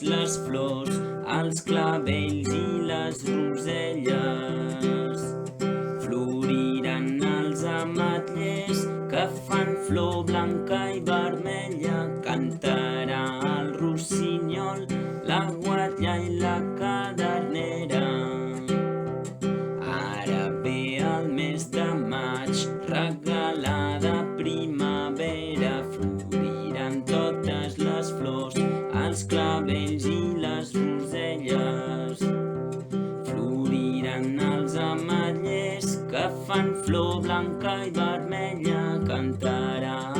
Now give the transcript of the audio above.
les flors, els clavells i les roselles. Floriran els ametllers que fan flor blanca i vermella. Cantarà el rossinyol, la guatlla i la cadernera. Ara ve el mes de maig, regalada primavera. Floriran totes les flors, els clavells i les roselles. Floriran els ametllers que fan flor blanca i vermella. Cantarà